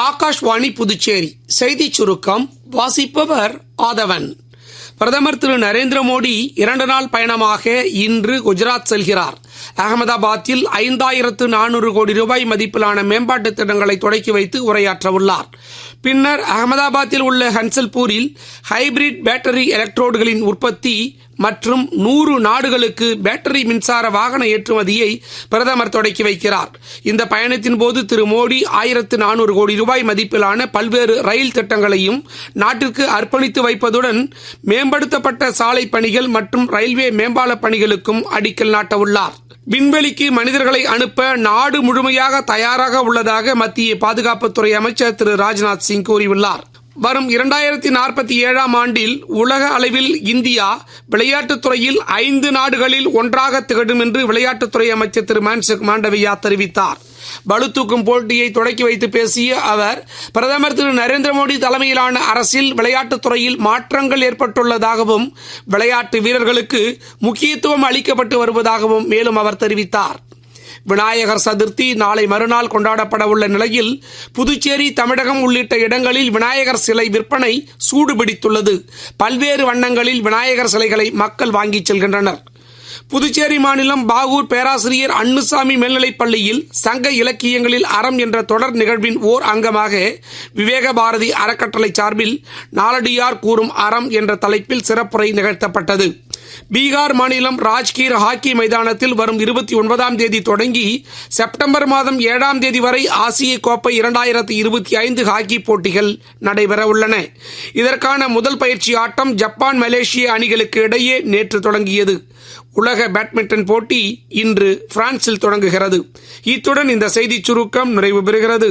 ஆகாஷ்வாணி புதுச்சேரி செய்திச் சுருக்கம் வாசிப்பவர் ஆதவன். பிரதமர் திரு நரேந்திர மோடி 2 நாள் பயணமாக இன்று குஜராத் செல்கிறார். அகமதாபாத்தில் 5400 கோடி ரூபாய் மதிப்பிலான மேம்பாட்டு திட்டங்களை தொடக்கி வைத்து உரையாற்ற உள்ளார். பின்னர் அகமதாபாத்தில் உள்ள ஹன்சல்பூரில் ஹைபிரிட் பேட்டரி எலக்ட்ரோடுகளின் உற்பத்தி மற்றும் 100 நாடுகளுக்கு பேட்டரி மின்சார வாகன ஏற்றுமதியை பிரதமர் தொடக்கி வைக்கிறார். இந்த பயணத்தின் போது திரு மோடி 1400 கோடி ரூபாய் மதிப்பிலான பல்வேறு ரயில் திட்டங்களையும் நாட்டிற்கு அர்ப்பணித்து வைப்பதுடன் மேம்படுத்தப்பட்ட சாலை பணிகள் மற்றும் ரயில்வே மேம்பால பணிகளுக்கும் அடிக்கல் நாட்ட உள்ளார். விண்வெளிக்கு மனிதர்களை அனுப்ப நாடு முழுமையாக தயாராக உள்ளதாக மத்திய பாதுகாப்புத்துறை அமைச்சர் திரு ராஜ்நாத் சிங் கூறியுள்ளார். வரும் 2047 ஆண்டில் உலக அளவில் இந்தியா விளையாட்டுத் துறையில் 5 நாடுகளில் ஒன்றாக திகழும் என்று விளையாட்டுத்துறை அமைச்சர் திரு மன்சுக் மாண்டவியா தெரிவித்தார். பளுதூக்கும் போட்டியை தொடக்கி வைத்து பேசிய அவர், பிரதமர் திரு நரேந்திர மோடி தலைமையிலான அரசில் விளையாட்டுத் துறையில் மாற்றங்கள் ஏற்பட்டுள்ளதாகவும் விளையாட்டு வீரர்களுக்கு முக்கியத்துவம் அளிக்கப்பட்டு வருவதாகவும் மேலும் அவர் தெரிவித்தார். விநாயகர் சதுர்த்தி நாளை மறுநாள் கொண்டாடப்பட உள்ள நிலையில் புதுச்சேரி, தமிழகம் உள்ளிட்ட இடங்களில் விநாயகர் சிலை விற்பனை சூடுபிடித்துள்ளது. பல்வேறு வண்ணங்களில் விநாயகர் சிலைகளை மக்கள் வாங்கிச் செல்கின்றனர். புதுச்சேரி மாநிலம் பாகூர் பேராசிரியர் அன்னுசாமி மேல்நிலைப் பள்ளியில் சங்க இலக்கியங்களில் அறம் என்ற தொடர் நிகழ்வின் ஓர் அங்கமாக விவேக பாரதி அறக்கட்டளை சார்பில் நாலடியார் கூறும் அறம் என்ற தலைப்பில் சிறப்புரை நிகழ்த்தப்பட்டது. பீகார் மாநிலம் ராஜ்கீர் ஹாக்கி மைதானத்தில் வரும் 29ஆம் தேதி தொடங்கி செப்டம்பர் மாதம் 7ஆம் தேதி வரை ஆசிய கோப்பை 2025 ஹாக்கி போட்டிகள் நடைபெற உள்ளன. இதற்கான முதல் பயிற்சி ஆட்டம் ஜப்பான், மலேசிய அணிகளுக்கு இடையே நேற்று தொடங்கியது. உலக பேட்மிண்டன் போட்டி இன்று பிரான்சில் தொடங்குகிறது. இத்துடன் இந்த செய்திச் சுருக்கம் நிறைவு பெறுகிறது.